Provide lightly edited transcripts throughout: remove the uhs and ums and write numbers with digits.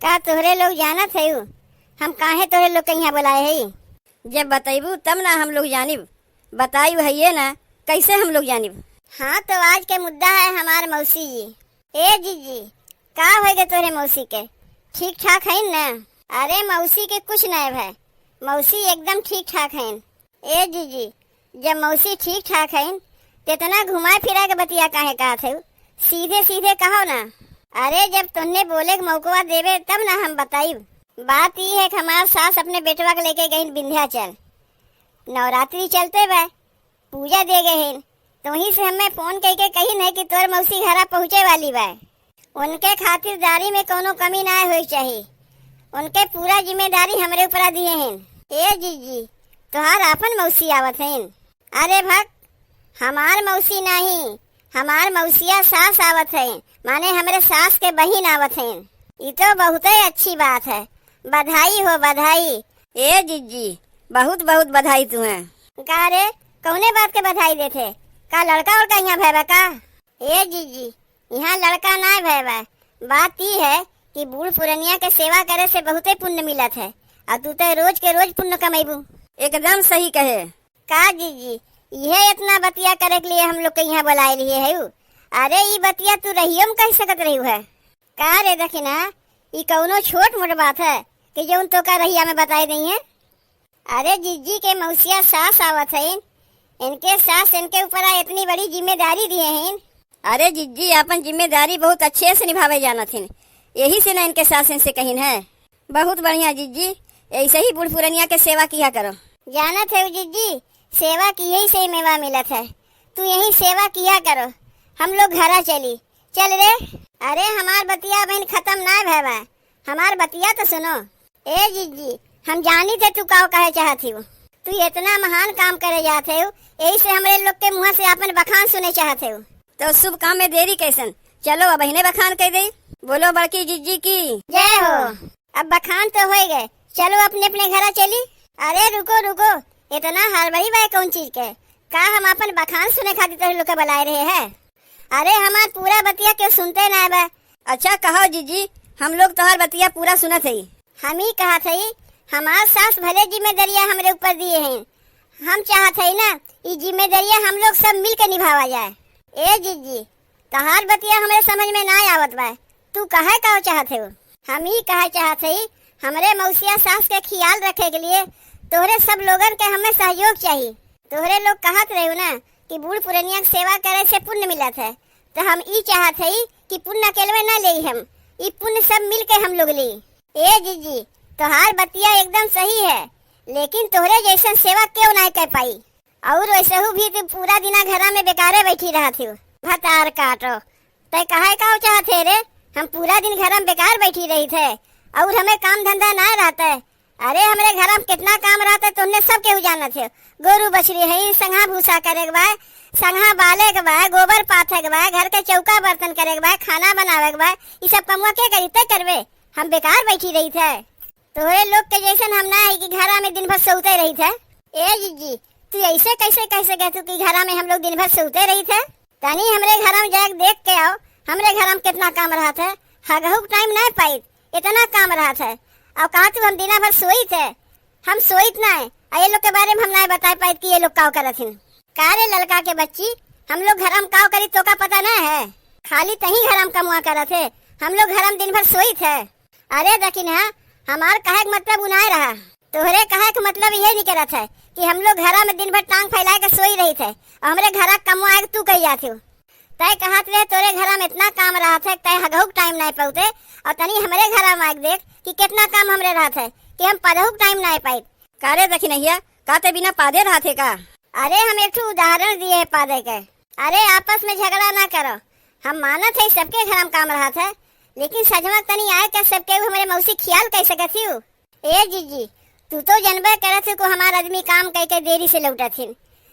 का तोहरे लोग जानत है हम काहे तोहरे लोग के यहाँ बुलाए है? जब बताइबू तब ना हम लोग जानिब। बताई है ना कैसे हम लोग जानिब। हाँ तो आज के मुद्दा है हमार मौसी जी। ए जीजी का होगे तोहरे मौसी के? ठीक ठाक है ना? अरे मौसी के कुछ नहीं है, मौसी एकदम ठीक ठाक है। ए जीजी जब मौसी ठीक ठाक है तो इतना घुमा फिरा के बतिया काहे कहा थे? सीधे सीधे कहो ना। अरे जब तुमने बोले के मौका देवे तब ना हम बताइब। बात ये है कि हमार सास अपने बेटवा के लेके गई विंध्याचल, नवरात्रि चलते बे पूजा दे गए हैं, तो वहीं से हमें फोन करके कही नहीं कि तोर मौसी घरा पहुँचे वाली बा। उनके खातिरदारी में कोनो कमी ना होई चाहिए, उनके पूरा जिम्मेदारी हमरे ऊपर दिए हैं। ए जीजी तुहार अपन मौसी आवत हैं? अरे भक्त हमार मौसी नहीं, हमार मौसिया सास आवत है, माने हमरे सास के बहिन आवत हैं। ये तो बहुत ही अच्छी बात है, बधाई हो बधाई। ए जीजी बहुत बहुत बधाई तुम्हें। का रे कौने बात के बधाई देते? का लड़का और का यहाँ भैबा का? ए जीजी यहाँ लड़का ना भैबा, बात ये है कि बूढ़ पुरनिया के सेवा करे से बहुते पुण्य मिलत है, और तू तो रोज के रोज पुण्य कमेबू। एकदम सही कहे। का जीजी यह इतना बतिया करे के लिए हम लोग के यहाँ बुलाए लिए है? अरे ये बतिया तू रहियो में कह सकत रही है का रे? देखी ना ये कौनो छोट मोट बात है कि जो तो का रहिया में बताई नहीं है। अरे जीजी के मौसिया सास आवत है, इनके सास इनके ऊपर इतनी बड़ी जिम्मेदारी दिए हैं। अरे जीजी अपन जिम्मेदारी बहुत अच्छे से निभावे जाना थी, यही से ना इनके सास इनसे कहीं है। बहुत बढ़िया जीजी, ऐसे ही बूढ़ पुरनिया के सेवा किया करो। जानत है जीजी सेवा की यही से मेवा मिलत है, तू यही सेवा किया करो। हम लोग घरा चली चल रे। अरे हमार बतिया बहन खत्म ना भैया, हमार बतिया तो सुनो। ए जीजी हम जानी थे तू का कहे चाहती हो, तू इतना महान काम करे जाते हो, यही से हमारे लोग के मुँह से अपन बखान सुने चाहते हो। तो शुभ काम में देरी कैसन? चलो अब बहने बखान कह दे। बोलो बड़की जीजी की जय हो। अब बखान तो हो गए, चलो अपने अपने घर चली। अरे रुको रुको, इतना हड़बड़ी बा कौन चीज के? का हम अपन बखान सुने खातिर तो लोग के बुलाए रहे हैं? अरे हमार पूरा बतिया क्यों सुनते ना बा? अच्छा कहो जीजी, हम लोग तुम्हार बतिया पूरा सुनत है। हम ही कहा थे हमार सास भले जिम्मेदारियाँ हमरे ऊपर दिए हैं, हम चाहते है ना ये जिम्मेदारियाँ हम लोग सब मिल के निभावा जाए। ए जीजी तहार बतिया हमारे समझ में ना आवत बा, तू कहे का चाहते हो? हम ही कहा चाहते ही हमरे मौसिया सास के ख्याल रखे के लिए तोहरे सब लोगन के हमें सहयोग चाहिए। तोहरे लोग कहत रहे हो ना कि बूढ़ पुरनिया की सेवा करे से पुण्य मिलत है, तो हम ई चाहते ही कि पुण्य अकेले में ना ले, हम ये पुण्य सब मिल के हम लोग ली। ए जीजी तोहार बतिया एकदम सही है, लेकिन तोहरे जैसे सेवा क्यों ना कर पाई? और वैसे भी तो पूरा दिन घर में बेकारे बैठी रहा थी, भतार काटो तय कहे का चाहते रे? हम पूरा दिन घर में बेकार बैठी रही थे और हमें काम धंधा ना रहता है। अरे हमारे घर में कितना काम रहता है तुमने सब केहू जाना थे। गोरू बछड़ी है, संघा भूसा करे के बा, संघा बाले के बा, गोबर पाथे के बा, घर के चौका बर्तन करे के बा, खाना बनावे के बा, ये सब कमुआ के करी तय करवे? हम बेकार बैठी रही थे। तोहरे लोग के जैसे हम ना है कि घर में दिन भर सोते रही थे। ए जीजी तू ऐसे कैसे कह सके तू कि घर में हम लोग दिन भर सोते रही थे? तनी हमरे घर में जाके देख के आओ, हमरे घर में कितना काम रहा था। हगहू टाइम नहीं पाई, इतना काम रहा था। और कहा तू हम दिना भर सोई थे, हम सोईत ना है। ये लोग के बारे में हम नहीं बता पाए कि ये लोग काव करत हैं। कारे लड़का के बच्ची हम लोग घर में काव करी तो का पता ना है? खाली तही घर में कमुआ करत है, हम लोग घर में दिन भर सोई थे। अरे देखी ना हमार कहे का मतलब उनाए रहा, तोहरे कहे का मतलब यही नहीं करत है कि हम लोग घर में दिन भर टांग फैला के सोई रही थे और हमरे घर कमुआ तू कही जाती हो। तय कहत रहे तोरे घर में इतना काम रहा था, तय हगहू टाइम नहीं पाते। और तनी हमारे घर में देख कि कितना काम हमरे रहा था कि हम पदहू टाइम नहीं पाई। कारे देखी नैया काते बिना पादे रहा थे का? अरे हम एक उदाहरण दिए है पादे के। अरे आपस में झगड़ा ना करो, हम मानत है सबके घर में काम रहा था, लेकिन सजमा तनी आए क्या सबके हमारे मौसी ख्याल कह सकत थी। ए जीजी तू तो जनबे करत हो को हमार आदमी काम कह के देरी से लौटत थी,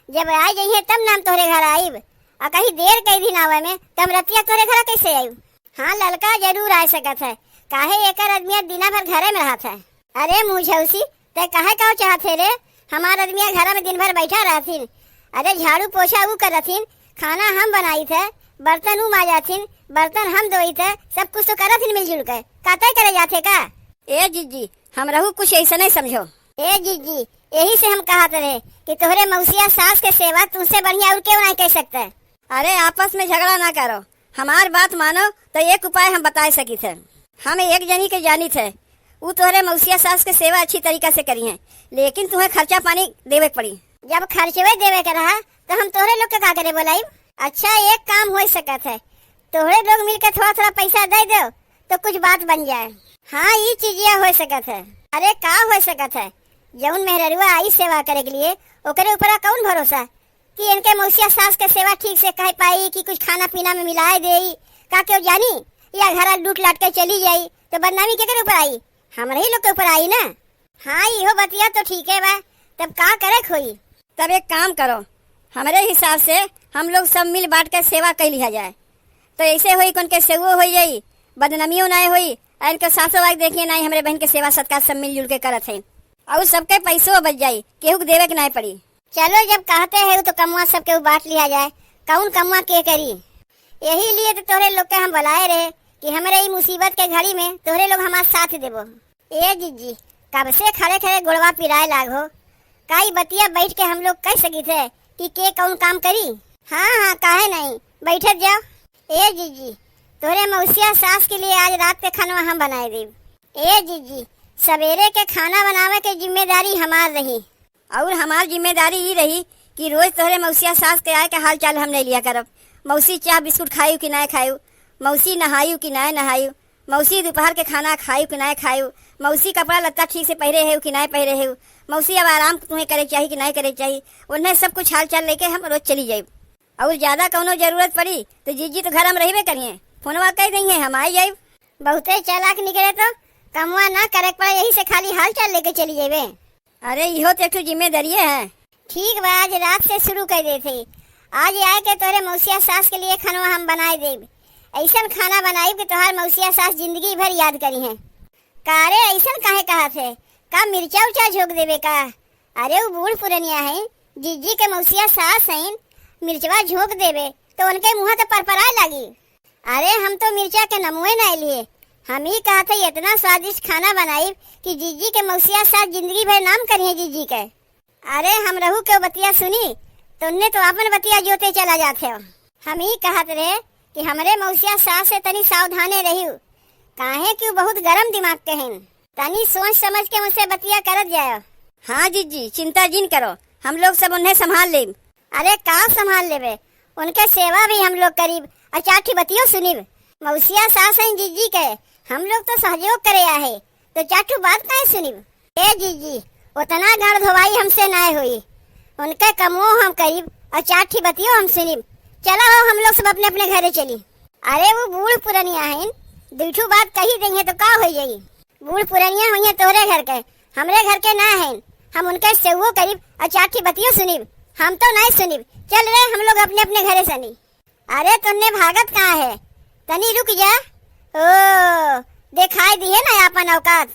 जब आ जाइए तब नाम तोहरे घर आईब। और कहीं देर कई दिन आवे में तब रतिया तोरे घर कैसे आयु? हाँ लड़का जरूर आ सकत है, काहे एक आदमी दिना भर घरे में रहा था। अरे मुझौसी ते कहे का चाहते रे? हमार आदमी घर में दिन भर बैठा रहथिन, अरे झाड़ू पोछा वो करथिन, खाना हम बनाई थे, बर्तन ऊ माजाथिन, बर्तन हम धोई थे, सब कुछ तो करथिन मिलजुल कर, काते करे जाते का। ए जीजी हम रहू कुछ ऐसा नहीं समझो। ए जीजी यही से हम कहते रहे कि तोहरे मौसिया सास के सेवा तुमसे बढ़िया और क्यों नहीं कह सकते। अरे आपस में झगड़ा ना करो, हमार बात मानो तो एक उपाय हम बता सकी थे। हम एक जनी के जानी थे, वो तोहरे मौसिया सास के सेवा अच्छी तरीका से करी है, लेकिन तुम्हें खर्चा पानी देवे पड़ी। जब खर्चवे देवे के रहा तो हम तोहरे लोग के का करे बोलाई। अच्छा एक काम हो सकत है, तोहरे लोग मिलकर थोड़ा थोड़ा पैसा दे दो तो कुछ बात बन जाए। हाँ ये चीजिया हो सकत है। अरे का हो सकत है, जौन मेहररुआ आई सेवा करे के लिए ओकरे ऊपर कौन भरोसा कि इनके मौसिया सास के सेवा ठीक से कह पाई कि कुछ खाना पीना में मिलाए दे का क्यों जानी, या घर लूट लाट के चली जाई तो बदनामी केकरे ऊपर आई, हमारे ही लोग के ऊपर आई ना। हाँ इहो बतिया तो ठीक है बा, तब का करे खोई। तब एक काम करो, हमारे हिसाब से हम लोग सब मिल बांट कर सेवा कर लिया जाए, तो ऐसे हुई कौन के सेवो हो जाई, बदनामियों ना हुई, और इनके सासों वाई देखिए ना हमारे बहन के सेवा सत्कार सब मिलजुल के करत है, और सबके पैसों बच जाई, केहू के देवे के नहीं पड़ी। चलो जब कहते हैं तो कमुआ सबके बांट लिया जाए, कौन कमुआ के करी। यही लिए तो तोहरे लोग के हम बुलाए रहे कि हमारे मुसीबत के घड़ी में तोहरे लोग हमारे साथ देवो। ए जीजी कब से खड़े खड़े गुड़वा पिराए लागो, काई बतिया बैठ के हम लोग कह सकी थे कि के कौन काम करी। हाँ हाँ काहे नहीं, बैठत जाओ। ए जीजी तोरे मौसिया सास के लिए आज रात के खाना हम बनाए देव। ए जीजी सवेरे के खाना बनावे के जिम्मेदारी हमार रही, और हमार जिम्मेदारी ये रही कि रोज तोहरे मौसिया सास के आए के हाल चाल हम नहीं लिया करब। मौसी चाह बिस्कुट खायू कि ना खायू, मौसी नहायू कि ना नहायू, मौसी दोपहर के खाना खायू कि ना खायू, मौसी कपड़ा लत्ता ठीक से पहरे है कि ना पहरे है, मौसी अब आराम तुम्हें करे चाहिए कि नहीं करे चाहिए, उन्हें सब कुछ हाल चाल लेके हम रोज चली जाये। और ज्यादा कौनो जरूरत पड़ी तो जीजी तो घर हम रही करिए, फोनवा कह देंगे हम आई जाये। बहुते चालाक निकले तो कमुआ ना करे पड़ा, यही से खाली हाल चाल लेके चली जाये। अरे इहो तो एक जिम्मेदारी है। ठीक बा आज रात से शुरू कर देते, आज आए के तोरे मौसिया सास के लिए खाना हम बनाए देब, ऐसा खाना बनाई कि तोहार मौसिया सास जिंदगी भर याद करी है। कारे ऐसा काहे कहा थे, का मिर्चा उर्चा झोंक देवे का। अरे वो बूढ़ पुरनिया है, जीजी के मौसिया सास है, मिर्चवा झोंक देवे तो उनके मुँह तो परपराए लगी। अरे हम तो मिर्चा के नमुए नहीं लिए, हम ही कहा था इतना स्वादिष्ट खाना बनाई कि जीजी के मौसिया सास जिंदगी भर नाम करिए जीजी के। अरे हम रहू के बतिया सुनी तो उनने तो अपन बतिया जोते चला जाते हो। हम ही कहत रहे कि हमारे मौसिया सास से तनी सावधाने रही, काहे कि बहुत गरम दिमाग के हैं, तनी सोच समझ के मुझसे बतिया करत जाओ। हाँ जीजी चिंता जिन करो, हम लोग सब उन्हें संभाल ले। अरे का संभाल लेवे, उनके सेवा भी हम लोग करीब और चाठी बतियों सुनीब। मौसिया सास है जीजी के, हम लोग तो सहयोग करे आहे तो चाठू बात काहे सुनीब। ए जीजी उतना गाड़ धोवाई हमसे ना हुई, उनके कमो हम करीब और चाठी बतियों हम सुनीब। चला हो हम लोग सब अपने अपने घरे चली। अरे वो बूढ़ पुरनिया है, दूठू बात कही देंगे तो का हो जाई। बूढ़ पुरनिया हुई तोरे घर के, हमरे घर के ना है, हम उनके सेवो करीब और चाठी बतियों सुनीब, हम तो नहीं सुनीब। चल रहे हम लोग अपने अपने घरे सनी। अरे तुमने भागत कहाँ है, तनी रुक जा। ओ दिखाई दी है ना अपन औकात।